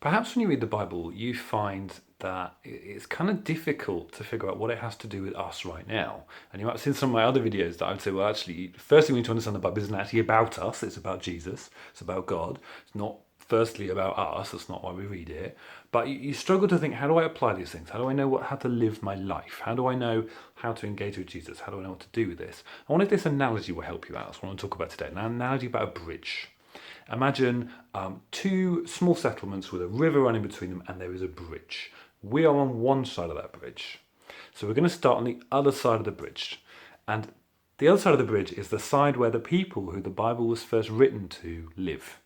Perhaps when you read the Bible, you find that it's kind of difficult to figure out what it has to do with us right now. And you might have seen some of my other videos that I would say, well, actually, firstly, we need to understand the Bible isn't actually about us, it's about Jesus, it's about God. It's not firstly about us, that's not why we read it. But you struggle to think, how do I apply these things? How do I know how to live my life? How do I know how to engage with Jesus? How do I know what to do with this? I wanted this analogy will help you out. That's what I want to talk about today. An analogy about a bridge. Imagine two small settlements with a river running between them, and there is a bridge. We are on one side of that bridge. So we're going to start on the other side of the bridge. And the other side of the bridge is the side where the people who the Bible was first written to live.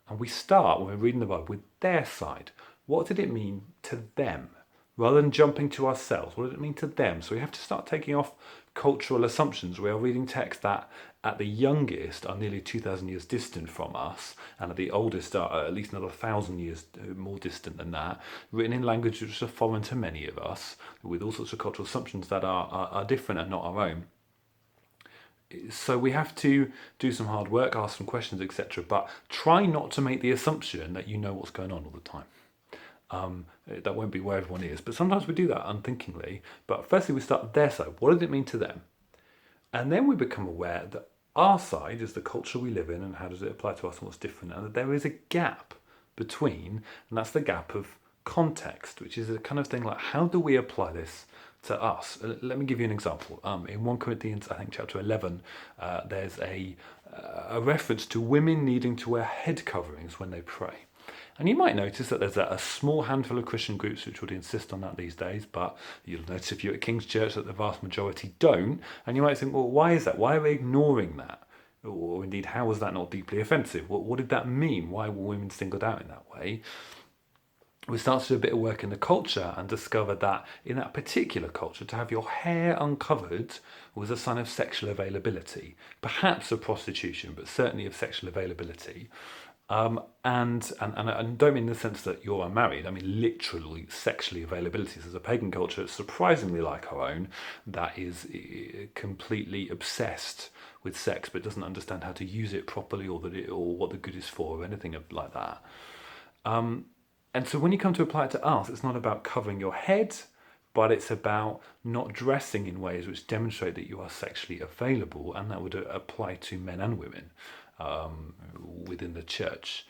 And we start, when we're reading the Bible, with their side. What did it mean to them? Rather than jumping to ourselves, what did it mean to them? So we have to start taking off cultural assumptions. We are reading texts that at the youngest are nearly 2,000 years distant from us, and at the oldest are at least another 1,000 years more distant than that, written in language which is foreign to many of us, with all sorts of cultural assumptions that are different and not our own. So we have to do some hard work, ask some questions, etc. But try not to make the assumption that you know what's going on all the time. That won't be where everyone is, but sometimes we do that unthinkingly. But firstly, we start their side. What does it mean to them? And then we become aware that our side is the culture we live in, and how does it apply to us and what's different, and that there is a gap between, and that's the gap of context, which is a kind of thing like, how do we apply this to us? Let me give you an example. In 1 Corinthians, I think chapter 11, there's a reference to women needing to wear head coverings when they pray. And you might notice that there's a small handful of Christian groups which would insist on that these days, but you'll notice if you're at King's Church that the vast majority don't. And you might think, well, why is that? Why are they ignoring that? Or indeed, how was that not deeply offensive? What did that mean? Why were women singled out in that way? We start to do a bit of work in the culture and discover that in that particular culture, to have your hair uncovered was a sign of sexual availability, perhaps of prostitution, but certainly of sexual availability. And don't mean in the sense that you're unmarried. I mean literally sexually availability. So as a pagan culture, it's surprisingly like our own, that is completely obsessed with sex, but doesn't understand how to use it properly, or what the good is for, or anything like that. And so when you come to apply it to us, it's not about covering your head, but it's about not dressing in ways which demonstrate that you are sexually available, and that would apply to men and women within the church.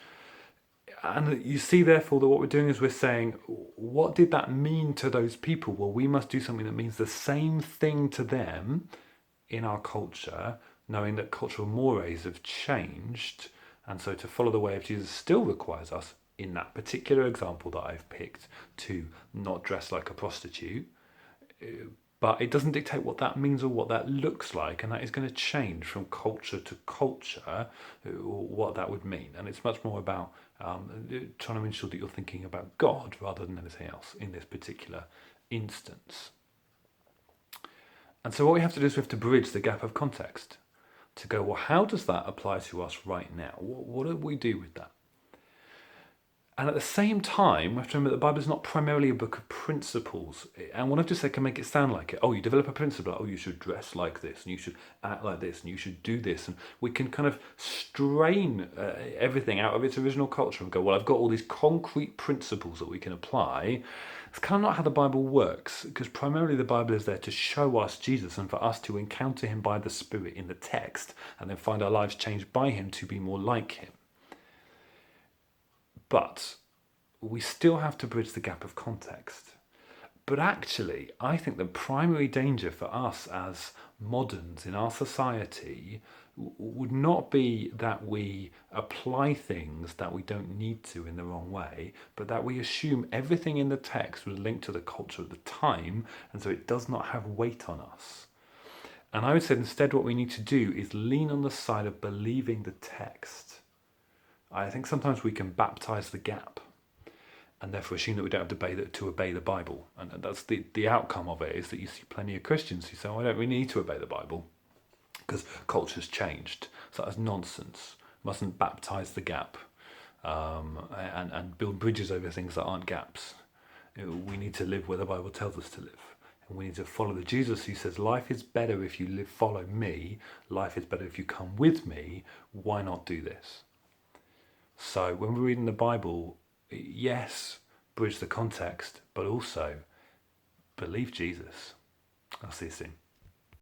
And you see, therefore, that what we're doing is we're saying, what did that mean to those people? Well, we must do something that means the same thing to them in our culture, knowing that cultural mores have changed. And so to follow the way of Jesus still requires us, in that particular example that I've picked, to not dress like a prostitute. But it doesn't dictate what that means or what that looks like, and that is going to change from culture to culture, what that would mean. And it's much more about trying to ensure that you're thinking about God rather than anything else in this particular instance. And so what we have to do is we have to bridge the gap of context to go, well, how does that apply to us right now? What do we do with that? And at the same time, we have to remember that the Bible is not primarily a book of principles. And what I've just said can make it sound like it. Oh, you develop a principle. Oh, you should dress like this, and you should act like this, and you should do this. And we can kind of strain everything out of its original culture and go, well, I've got all these concrete principles that we can apply. It's kind of not how the Bible works, because primarily the Bible is there to show us Jesus and for us to encounter him by the Spirit in the text, and then find our lives changed by him to be more like him. But we still have to bridge the gap of context. But actually, I think the primary danger for us as moderns in our society would not be that we apply things that we don't need to in the wrong way, but that we assume everything in the text was linked to the culture at the time, and so it does not have weight on us. And I would say instead what we need to do is lean on the side of believing the text. I think sometimes we can baptize the gap and therefore assume that we don't have to obey the Bible. And that's the outcome of it, is that you see plenty of Christians who say, oh, I don't really need to obey the Bible because culture's changed. So that's nonsense. Mustn't baptize the gap and build bridges over things that aren't gaps. We need to live where the Bible tells us to live. And we need to follow the Jesus who says, life is better if you follow me. Life is better if you come with me. Why not do this? So when we're reading the Bible, yes, bridge the context, but also believe Jesus. I'll see you soon.